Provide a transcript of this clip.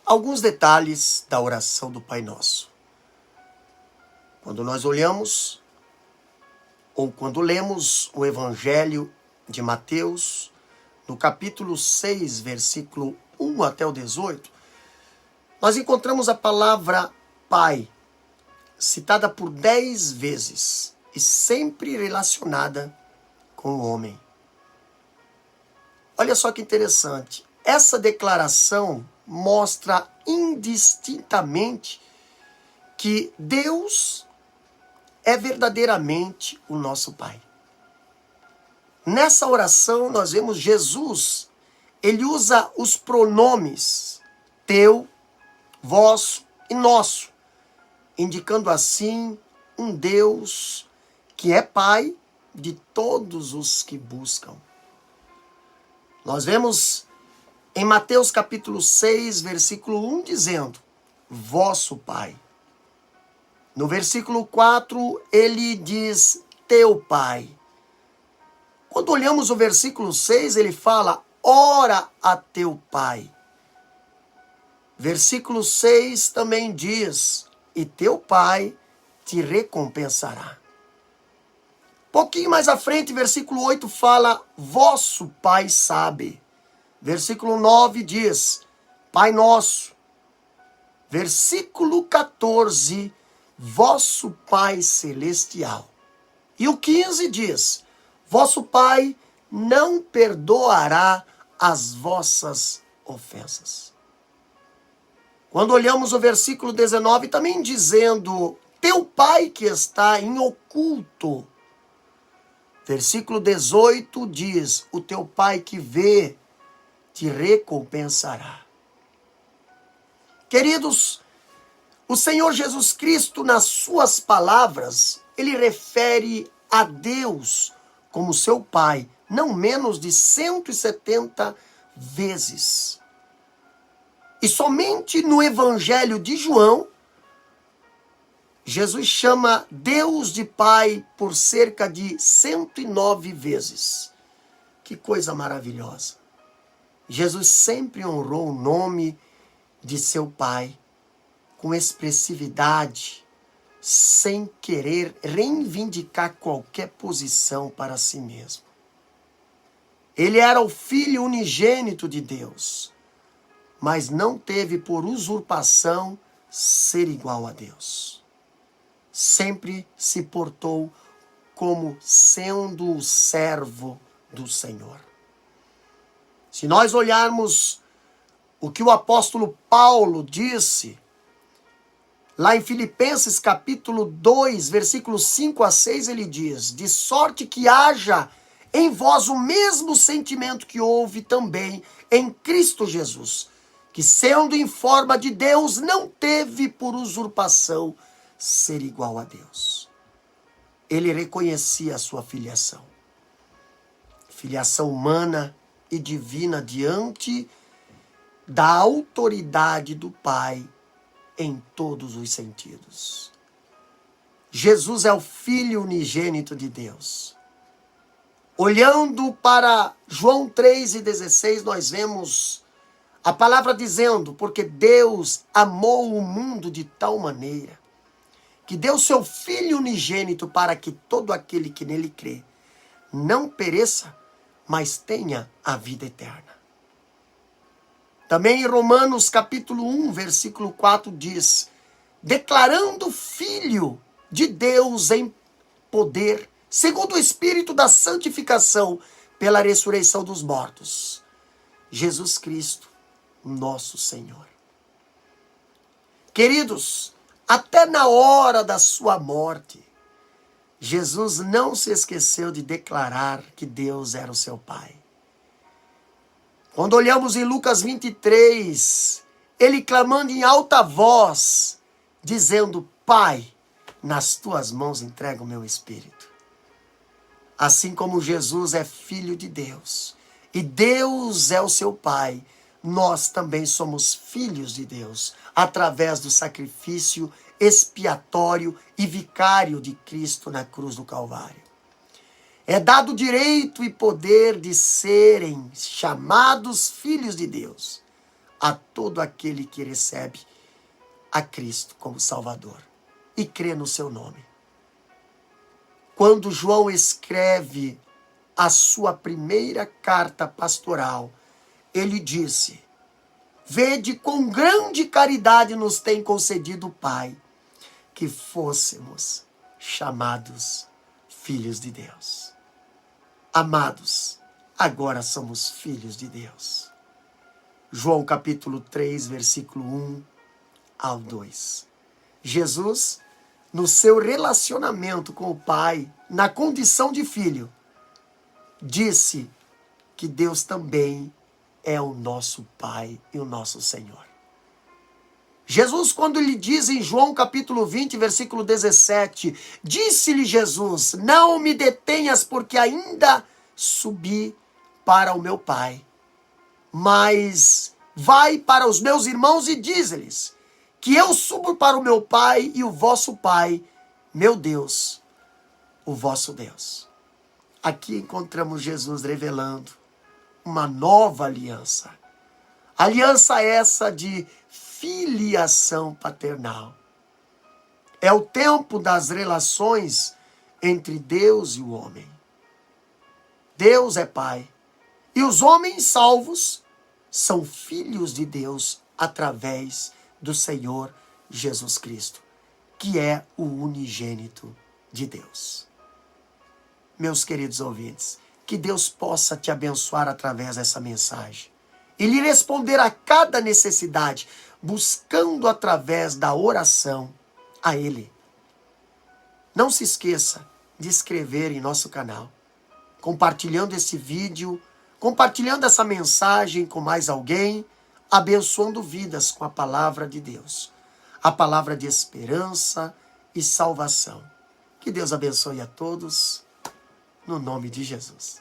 alguns detalhes da oração do Pai Nosso. Quando nós olhamos, ou quando lemos o Evangelho de Mateus, no capítulo 6, versículo 1 até o 18, nós encontramos a palavra Pai, citada por 10 vezes e sempre relacionada com o homem. Olha só que interessante. Essa declaração mostra indistintamente que Deus é verdadeiramente o nosso Pai. Nessa oração nós vemos Jesus, ele usa os pronomes teu, vosso e nosso, indicando assim um Deus que é Pai de todos os que buscam. Nós vemos em Mateus capítulo 6, versículo 1, dizendo, vosso Pai. No versículo 4, ele diz, teu Pai. Quando olhamos o versículo 6, ele fala, ora a teu Pai. Versículo 6 também diz, e teu Pai te recompensará. Pouquinho mais à frente, versículo 8 fala, vosso Pai sabe. Versículo 9 diz, Pai nosso. Versículo 14, vosso Pai celestial. E o 15 diz, vosso Pai não perdoará as vossas ofensas. Quando olhamos o versículo 19, também dizendo, teu Pai que está em oculto. Versículo 18 diz, o teu Pai que vê, te recompensará. Queridos, o Senhor Jesus Cristo, nas suas palavras, ele refere a Deus como seu Pai, não menos de 170 vezes. E somente no Evangelho de João, Jesus chama Deus de Pai por cerca de 109 vezes. Que coisa maravilhosa. Jesus sempre honrou o nome de seu Pai com expressividade, sem querer reivindicar qualquer posição para si mesmo. Ele era o Filho unigênito de Deus, mas não teve por usurpação ser igual a Deus. Sempre se portou como sendo o servo do Senhor. Se nós olharmos o que o apóstolo Paulo disse, lá em Filipenses capítulo 2, versículos 5 a 6, ele diz, de sorte que haja em vós o mesmo sentimento que houve também em Cristo Jesus, que sendo em forma de Deus, não teve por usurpação ser igual a Deus. Ele reconhecia a sua filiação. Filiação humana e divina diante da autoridade do Pai em todos os sentidos. Jesus é o Filho unigênito de Deus. Olhando para João 3,16, nós vemos a palavra dizendo, porque Deus amou o mundo de tal maneira, que deu seu Filho unigênito para que todo aquele que nele crê não pereça, mas tenha a vida eterna. Também em Romanos capítulo 1, versículo 4 diz, declarando Filho de Deus em poder, segundo o Espírito da santificação, pela ressurreição dos mortos, Jesus Cristo, nosso Senhor. Queridos, até na hora da sua morte, Jesus não se esqueceu de declarar que Deus era o seu Pai. Quando olhamos em Lucas 23, ele clamando em alta voz, dizendo, Pai, nas tuas mãos entrego o meu espírito. Assim como Jesus é filho de Deus, e Deus é o seu Pai, nós também somos filhos de Deus, através do sacrifício expiatório e vicário de Cristo na cruz do Calvário. É dado direito e poder de serem chamados filhos de Deus a todo aquele que recebe a Cristo como Salvador e crê no seu nome. Quando João escreve a sua primeira carta pastoral, ele disse: vede quão grande caridade nos tem concedido o Pai, que fôssemos chamados filhos de Deus. Amados, agora somos filhos de Deus. João capítulo 3, versículo 1 ao 2. Jesus, no seu relacionamento com o Pai, na condição de filho, disse que Deus também é o nosso Pai e o nosso Senhor. Jesus, quando lhe diz em João capítulo 20, versículo 17, disse-lhe Jesus: não me detenhas, porque ainda subi para o meu Pai, mas vai para os meus irmãos e dize-lhes que eu subo para o meu Pai e o vosso Pai, meu Deus, o vosso Deus. Aqui encontramos Jesus revelando uma nova aliança. Aliança essa de filiação paternal. É o tempo das relações entre Deus e o homem. Deus é Pai. E os homens salvos são filhos de Deus através do Senhor Jesus Cristo, que é o unigênito de Deus. Meus queridos ouvintes, que Deus possa te abençoar através dessa mensagem e lhe responder a cada necessidade, buscando através da oração a Ele. Não se esqueça de inscrever em nosso canal, compartilhando esse vídeo, compartilhando essa mensagem com mais alguém, abençoando vidas com a palavra de Deus, a palavra de esperança e salvação. Que Deus abençoe a todos, no nome de Jesus.